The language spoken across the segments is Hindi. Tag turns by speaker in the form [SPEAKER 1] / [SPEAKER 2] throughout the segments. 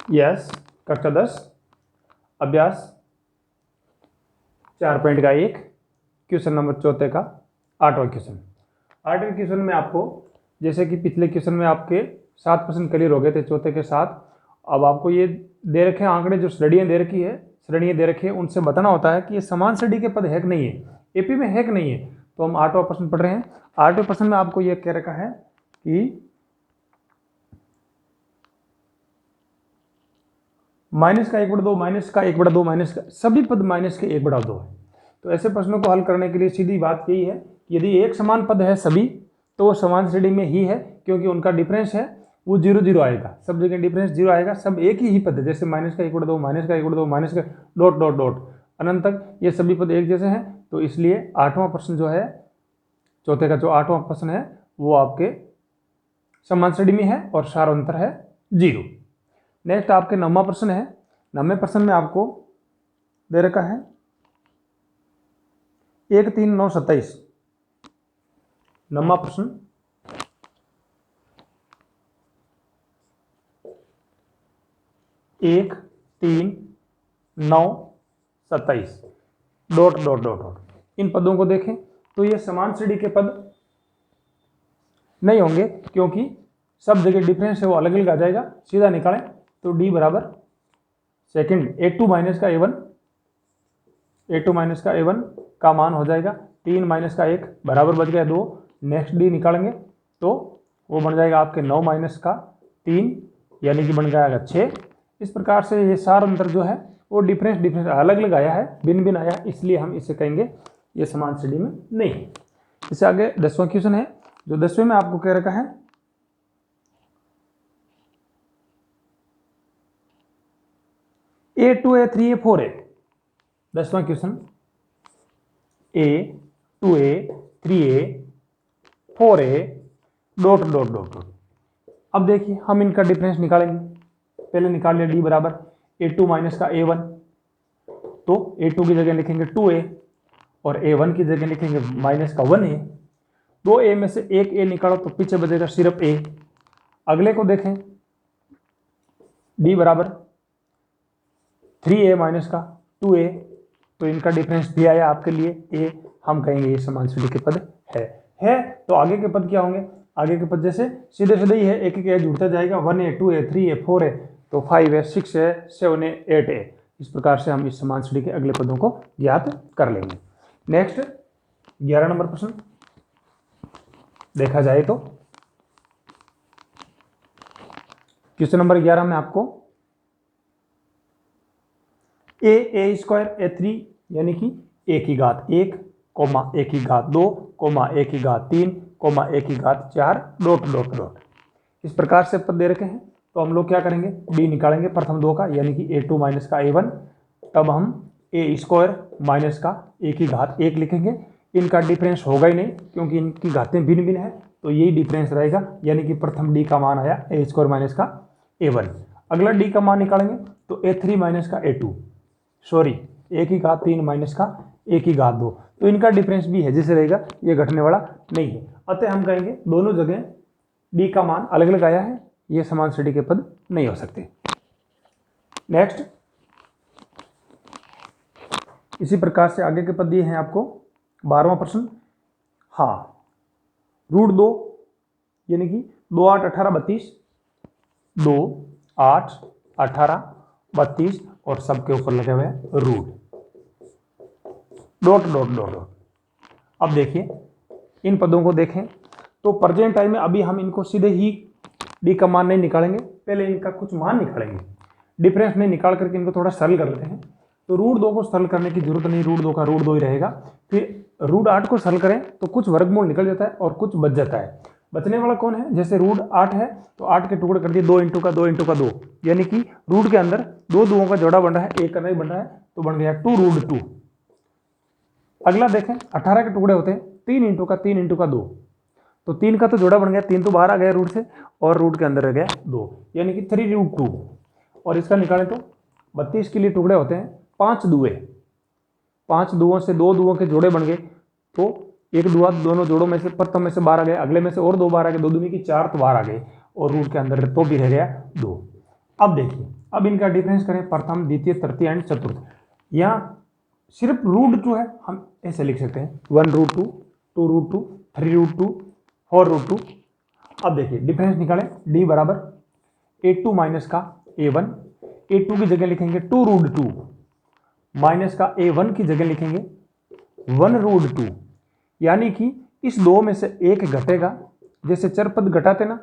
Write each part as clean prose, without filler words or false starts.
[SPEAKER 1] यस, कक्षा 10 अभ्यास 4.1 क्वेश्चन नंबर 4 का 8वां क्वेश्चन। 8वें क्वेश्चन में आपको, जैसे कि पिछले क्वेश्चन में आपके 7 प्रश्न क्लियर हो गए थे 4 के साथ, अब आपको ये दे रखे हैं आंकड़े, जो श्रेणियाँ दे रखी है, श्रेणियाँ दे रखी है, उनसे बताना होता है कि ये समान श्रेणी के पद है कि नहीं है, एपी में है कि नहीं है। तो हम 8वां प्रश्न पढ़ रहे हैं। 8वें प्रश्न में आपको ये कह रखा है कि माइनस का 1/2, माइनस का 1/2, माइनस का सभी पद माइनस के 1/2 है। तो ऐसे प्रश्नों को हल करने के लिए सीधी बात यही है कि यदि एक समान पद है सभी, तो वो समान श्रेणी में ही है, क्योंकि उनका डिफरेंस है वो 0 0 आएगा, सब जगह डिफरेंस 0 आएगा, सब एक ही पद है। जैसे माइनस का 1/2, माइनस का 1/2, माइनस का डॉट डॉट डॉट अनंत तक, ये सभी पद एक जैसे हैं। तो इसलिए 8वां प्रश्न जो है, 4 का जो 8वां प्रश्न है, वो आपके समान श्रेणी में है और सार अंतर है 0। नेक्स्ट आपके 9वां प्रश्न है। 9वें प्रश्न में आपको दे रखा है 1 3 9 27। 9वां प्रश्न 1 3 9 27 डॉट डॉट डॉट डॉट। इन पदों को देखें तो ये समान श्रेणी के पद नहीं होंगे, क्योंकि सब जगह डिफरेंस है वो अलग अलग आ जाएगा। सीधा निकालें तो डी बराबर सेकंड A2 माइनस का A1, A2 माइनस का A1 का मान हो जाएगा 3 माइनस का 1 बराबर बच गया 2। नेक्स्ट डी निकालेंगे तो वो बन जाएगा आपके 9 माइनस का 3, यानी कि बन जाएगा 6। इस प्रकार से ये सार अंतर जो है वो डिफरेंस अलग अलग आया है, भिन्न भिन्न आया, इसलिए हम इसे कहेंगे ये समान श्रेणी में नहीं है। इससे आगे 10वां क्वेश्चन है, जो 10वें में आपको कह रखा है A2 A3 A4 A। 10वां question A2A 3A 4A dot dot dot dot. अब देखिए हम इनका डिफरेंस निकालेंगे। पहले निकाल लिया डी बराबर A2 माइनस का A1, तो A2 की जगह लिखेंगे 2A और A1 की जगह लिखेंगे माइनस का 1A। 2A में से एक A निकालो तो पीछे बचेगा सिर्फ A। अगले को देखें, डी बराबर 3A माइनस का 2A, तो इनका डिफरेंस भी आया आपके लिए A। हम कहेंगे ये समान श्रेणी के पद है। तो आगे के पद क्या होंगे? आगे के पद जैसे सीधे सीधे ही है, एक एक जुड़ता जाएगा, 1A 2A 3A 4A, तो 5A 6A 7A 8A। इस प्रकार से हम इस समान श्रेणी के अगले पदों को ज्ञात कर लेंगे। नेक्स्ट 11 नंबर प्रश्न देखा जाए तो क्वेश्चन नंबर 11 में आपको A स्क्वायर A3 यानी कि A की घात 1, A की घात 2, A की घात 3, A की घात 4 डॉट डॉट डॉट। इस प्रकार से पद दे रखे हैं, तो हम लोग क्या करेंगे, डी निकालेंगे प्रथम दो का, यानी कि A2 माइनस का A1, तब हम A स्क्वायर माइनस का A की घात 1 लिखेंगे। इनका डिफरेंस होगा ही नहीं, क्योंकि इनकी घातें भिन्न भिन्न है, तो यही डिफरेंस रहेगा, यानी कि प्रथम डी का मान आया A स्क्वायर माइनस का A1। अगला डी का मान निकालेंगे तो A3 माइनस का A2, सॉरी A की घात 3 माइनस का A की घात 2, तो इनका डिफरेंस भी है जैसे रहेगा, ये घटने वाला नहीं है। अतः हम कहेंगे दोनों जगह डी का मान अलग अलग आया है, ये समान श्रेणी के पद नहीं हो सकते। नेक्स्ट इसी प्रकार से आगे के पद दिए हैं आपको। 12वां प्रश्न, हाँ, √2 यानी कि 2 8 18 32, 2 8 18 32 और सबके ऊपर लगे हुए root dot dot dot dot. अब देखिए इन पदों को देखें तो प्रेजेंट टाइम में अभी हम इनको सीधे ही डी का मान नहीं निकालेंगे, पहले इनका कुछ मान निकालेंगे। डिफरेंस नहीं निकाल करके इनको थोड़ा सरल कर लेते हैं। तो √2 को सरल करने की जरूरत नहीं, √2 का √2 ही रहेगा। फिर √8 को सरल करें तो कुछ वर्गमूल निकल जाता है और कुछ बच जाता है। बचने वाला कौन है? जैसे √8 है तो 8 के टुकड़े कर दिए, 2 इंटू का 2 इंटू का 2, यानी कि रूट के अंदर 2 दुओं का जोड़ा बन रहा है, एक का नहीं बन रहा है, तो बन गया 2√2। अगला देखें 18 के टुकड़े होते हैं, 3 इंटू का 3 इंटू का 2, तो 3 का तो जोड़ा बन गया, 3 तो बाहर आ गया रूट से और रूट के अंदर रह गया 2, यानी कि 3√2। और इसका निकालें तो 32 के लिए टुकड़े होते हैं 5 दुए, 5 दुओं से 2 दुओं के जोड़े बन गए, तो एक दुआ दोनों जोड़ों में से प्रथम में से बाहर आ गए, अगले में से और 2 बाहर आ गए, 2 दूनी की 4 तो बाहर आ गए और रूट के अंदर तो भी रह गया 2। अब देखिए, अब इनका डिफरेंस करें, प्रथम, द्वितीय, तृतीय एंड चतुर्थ। यहाँ सिर्फ रूट 2 है, हम ऐसे लिख सकते हैं 1√2, 2√2, 3√2, 4√2। अब देखिए डिफरेंस निकालें, d बराबर a2 माइनस का a1, a2 की जगह लिखेंगे 2√2 माइनस का a1 की जगह लिखेंगे 1√2, यानी कि इस दो में से एक घटेगा। जैसे चरपद घटाते ना,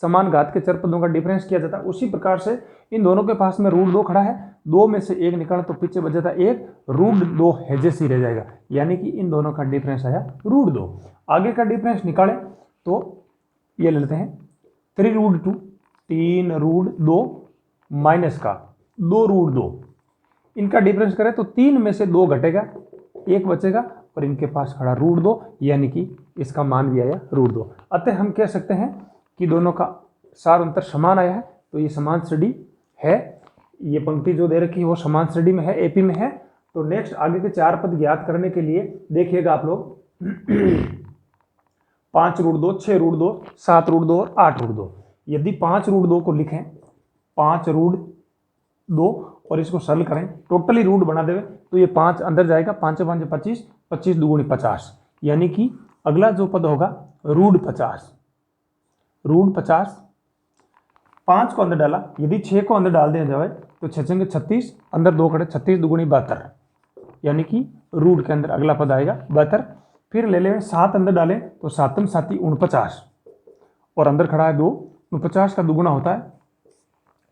[SPEAKER 1] समान घात के चरपदों का डिफरेंस किया जाता है, उसी प्रकार से इन दोनों के पास में √2 खड़ा है, दो में से एक निकाला तो पीछे बच जाता एक, √2 है जैसे ही रह जाएगा, यानी कि इन दोनों का डिफरेंस आया √2। आगे का डिफरेंस निकालें तो ये ले लेते हैं 3√2, 3√2 माइनस का 2√2, इनका डिफरेंस करें तो 3 में से 2 घटेगा, एक बचेगा और इनके पास खड़ा √2, यानी कि इसका मान भी आया √2। अतः हम कह सकते हैं कि दोनों का सार अंतर समान आया है, तो ये समान श्रेणी है। ये पंक्ति जो दे रखी है वो समान श्रेणी में है, एपी में है। तो नेक्स्ट आगे के 4 पद ज्ञात करने के लिए देखिएगा आप लोग 5√2, 6√2, 7√2 और 8√2। यदि 5√2 को लिखें 5√2 और इसको सरल करें, टोटली रूट बना देवे तो ये 5 अंदर जाएगा, 5 5 25, 25 दूनी 50, यानी कि अगला जो पद होगा √50। √50, 5 को अंदर डाला, यदि 6 को अंदर डाल दिया जाए तो 6 6 36, अंदर 2 खड़े, 36 दूनी 72, यानी कि रूट के अंदर अगला पद आएगा 72। फिर ले लें 7 अंदर डालें तो 7 7 49 और अंदर खड़ा है 2, 49 का दुगुना होता है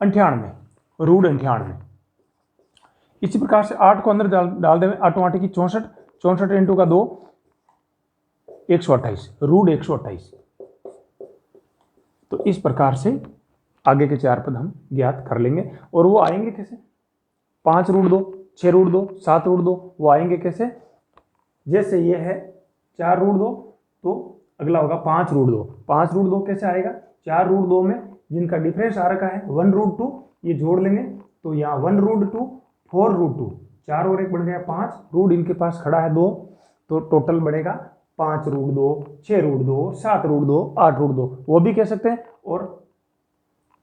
[SPEAKER 1] 98, √98। इसी प्रकार से 8 को अंदर डाल दें, 8 8 की 64, 64 इंटू का 2 128, √128। तो इस प्रकार से आगे के 4 पद हम ज्ञात कर लेंगे। और वो आएंगे कैसे? 5√2, 6√2, 7√2, वो आएंगे कैसे? जैसे ये है 4√2 तो अगला होगा 5√2। 5√2 कैसे आएगा? 4√2 में जिनका डिफरेंस आ रखा है 1√2, ये जोड़ लेंगे तो यहाँ 1√2, 4√2, 4 और 1 बन गया 5, रूट इनके पास खड़ा है 2, तो टोटल बनेगा 5√2, 6√2, 7√2, 8√2, वो भी कह सकते हैं। और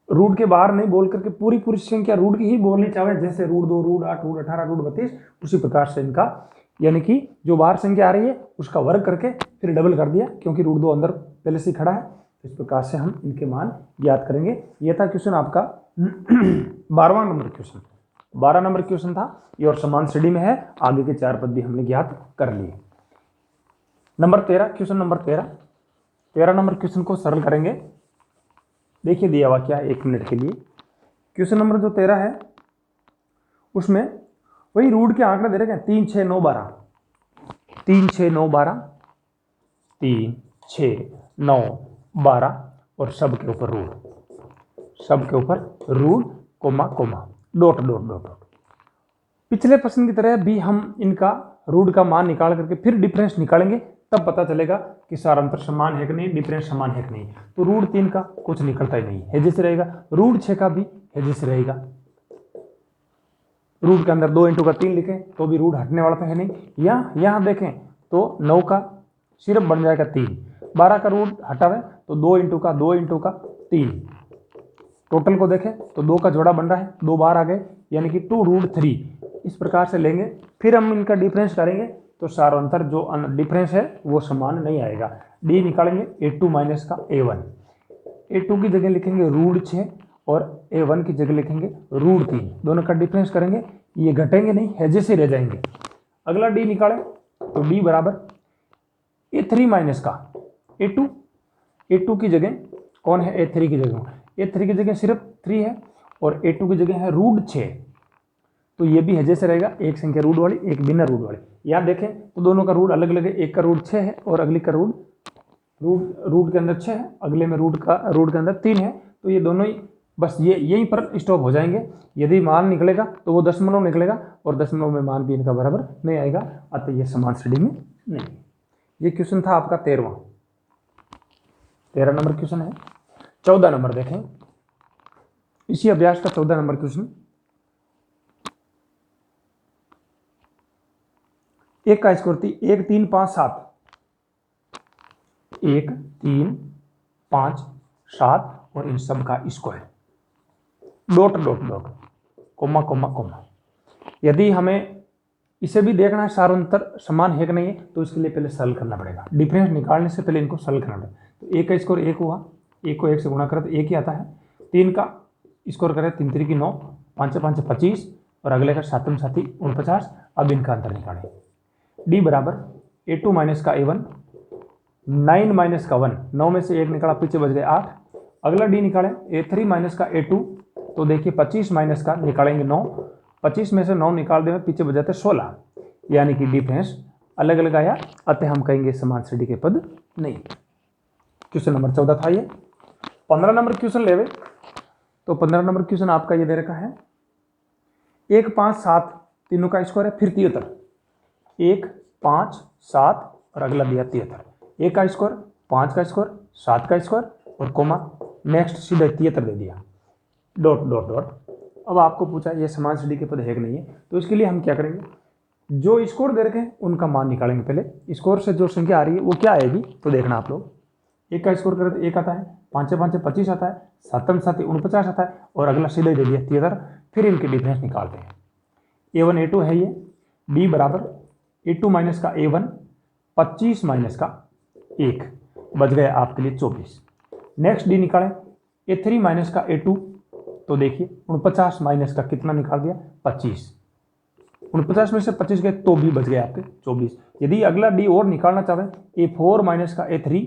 [SPEAKER 1] रूट के बाहर नहीं बोल करके पूरी पूरी संख्या रूट की ही बोलनी चाहे, जैसे √2, √8, √18, √32, उसी प्रकार से इनका, यानी कि जो बाहर संख्या आ रही है उसका वर्ग करके फिर डबल कर दिया, क्योंकि √2 अंदर पहले से खड़ा है। इस प्रकार से हम इनके मान याद करेंगे। यह था क्वेश्चन आपका 12वां नंबर क्वेश्चन, 12 नंबर क्वेश्चन था ये, और समान श्रेणी में है। आगे के 4 पद भी हमने ज्ञात कर लिए। Number 13, question number 13 number question को सरल करेंगे। देखिए दिया हुआ क्या है 1 मिनट के लिए। क्वेश्चन नंबर जो 13 है उसमें वही रूट के आंकड़े दे रखे हैं 3 6 9 12, 3 6 9 12, 3 6 9 12 और सब के ऊपर रूट, सब के ऊपर root comma comma dot dot dot dot. पिछले प्रश्न की तरह भी हम इनका रूट का मान निकाल करके फिर डिफरेंस निकालेंगे, तब पता चलेगा कि सार अंतर समान है कि नहीं, डिफरेंस समान है कि नहीं। तो √3 का कुछ निकलता ही नहीं है जैसे रहेगा, √6 का भी है जैसे रहेगा। रूट के अंदर 2 इंटू का 3 लिखें तो भी रूट हटने वाला तो है नहीं। यहाँ देखें तो 9 का सिर्फ बन जाएगा 3, 12 का रूट हटावे तो 2 इंटू का 2 इंटू का 3, टोटल को देखें तो 2 का जोड़ा बन रहा है, 2 बार आ गए, यानी कि 2√3। इस प्रकार से लेंगे, फिर हम इनका डिफरेंस करेंगे तो सार अंतर जो डिफरेंस है वो समान नहीं आएगा। डी निकालेंगे a2 माइनस का a1, a2 की जगह लिखेंगे √6 और a1 की जगह लिखेंगे √3, दोनों का डिफरेंस करेंगे, ये घटेंगे नहीं, है जैसे रह जाएंगे। अगला डी निकालें तो डी बराबर a3 माइनस का a2, a2 की जगह कौन है? a3 की जगह, a3 की जगह सिर्फ 3 है और a2 की जगह है √6, तो ये भी है जैसे रहेगा, एक संख्या रूट वाली एक बिना रूट वाली। यहाँ देखें तो दोनों का रूट अलग अलग है, एक का रूट 6 है और अगली का रूट के अंदर 6 है, अगले में रूट के अंदर 3 है, तो ये दोनों ही बस ये यहीं पर स्टॉप हो जाएंगे। यदि मान निकलेगा तो वो दशमलव निकलेगा और दशमलव में मान भी इनका बराबर नहीं आएगा, अतः ये समान श्रेणी में नहीं। ये क्वेश्चन था आपका 13 नंबर क्वेश्चन है। 14 नंबर देखें, इसी अभ्यास का 14 नंबर क्वेश्चन। 1 का स्क्वायर 1 3 5 7, 1 3 5 7 और इन सब का square, dot dot dot, comma comma comma. यदि हमें इसे भी देखना है सारोंतर समान है कि नहीं है, तो इसके लिए पहले सरल करना पड़ेगा। डिफरेंस निकालने से पहले इनको सरल करना पड़ेगा। तो एक का स्कोर 1 हुआ, 1 को 1 से गुणा करें तो 1 ही आता है। 3 का स्कोर करें 3 3 की 9, 5 5 25 और अगले का 7 7 49। अब इनका अंतर निकालें। डी बराबर A2 माइनस का A1, 9 माइनस का 1, 9 में से 1 निकाला, पीछे बच गए 8। अगला डी निकालें A3 माइनस का A2, तो देखिए 25 माइनस का निकालेंगे 9, 25 में से 9 निकाल देंगे, पीछे बच जाते 16, यानी कि डिफरेंस अलग अलग आया, अतः हम कहेंगे समान श्रेणी के पद नहीं। क्वेश्चन नंबर 14 था ये। 15 नंबर क्वेश्चन लेवे तो 15 नंबर क्वेश्चन आपका ये दे रखा है 1 5 7 तीनों का स्कोर है, फिर 73, 1 5 7 और अगला दिया 73। 1 का स्कोर, 5 का स्कोर, 7 का स्कोर और कोमा, नेक्स्ट सीधा 73 दे दिया, डॉट डॉट डॉट। अब आपको पूछा ये समान श्रेणी के पद है कि नहीं है, तो इसके लिए हम क्या करेंगे, जो स्कोर दे रखे हैं उनका मान निकालेंगे। पहले स्कोर से जो संख्या आ रही है वो क्या आएगी, तो देखना आप लोग। 1 का स्कोर करें तो 1 आता है, 5 5 25 आता है, 7 7 49 आता है और अगला सीधे दे दिया 73। फिर इनके डिफरेंस निकालते हैं। A1 A2 है ये, डी बराबर A2 माइनस का A1, 25 माइनस का 1, बच गया आपके लिए 24। नेक्स्ट डी निकालें A3 माइनस का A2, तो देखिए 49 माइनस का कितना निकाल दिया 25, 49 में से 25 गए तो भी बच गए आपके 24। यदि अगला डी और निकालना चाहें A4 माइनस का A3,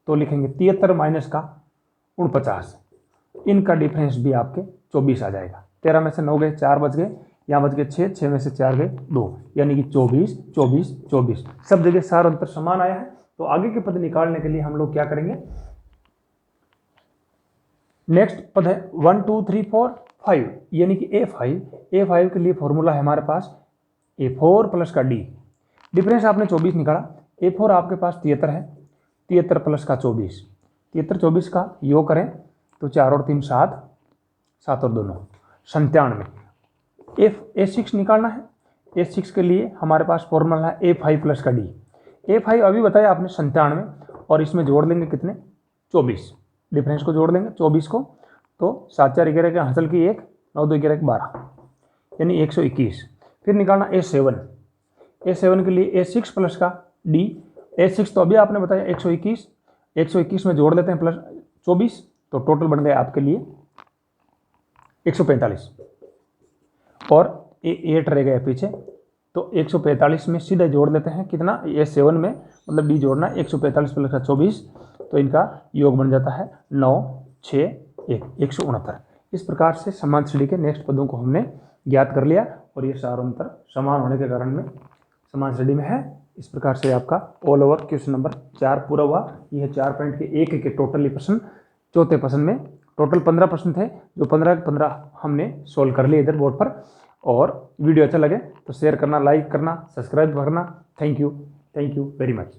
[SPEAKER 1] तो लिखेंगे 73 माइनस का 49, इनका डिफरेंस भी आपके 24 आ जाएगा। 13 में से 9 गए, 4 बच गए, यहाँ बच गए 6, 6 में से 4 गए 2, यानी कि 24 24 24, सब जगह सार अंतर समान आया है। तो आगे के पद निकालने के लिए हम लोग क्या करेंगे, नेक्स्ट पद है 1 2 3 4 5, यानी कि A5 के लिए फॉर्मूला है हमारे पास A4 प्लस का D। डिफरेंस आपने 24 निकाला, A4 आपके पास 73 है, 73 प्लस का 24, 73 24 का योग करें तो 4 और 3 7, 7 और 2 9, 97। A6 निकालना है, A6 के लिए हमारे पास फॉर्मूला है A5 प्लस का D। A5 अभी बताया आपने 97, और इसमें जोड़ लेंगे कितने 24, डिफरेंस को जोड़ लेंगे 24 को, तो 7 4 11 के हासिल की 1, 9 2 11 12, यानी 121। फिर निकालना A7 के लिए A6 प्लस का D। A6 तो अभी आपने बताया 121, 121 में जोड़ लेते हैं प्लस 24, तो टोटल बन गया आपके लिए 145, और A8 रह गया पीछे, तो 145 में सीधे जोड़ लेते हैं कितना A7 में, मतलब D जोड़ना 145 प्लस का 24, तो इनका योग बन जाता है 9 6 1, 169। इस प्रकार से समान श्रेणी के नेक्स्ट पदों को हमने ज्ञात कर लिया, और ये सार अंतर समान होने के कारण में समान श्रेणी में है। इस प्रकार से आपका ऑल ओवर क्वेश्चन नंबर 4 पूरा हुआ। यह 4 पॉइंट के एक के टोटली प्रश्न, चौथे प्रश्न में टोटल 15 प्रश्न थे, जो 15 के 15 हमने सोल्व कर लिए इधर बोर्ड पर। और वीडियो अच्छा लगे तो शेयर करना, लाइक करना, सब्सक्राइब करना। Thank you very much.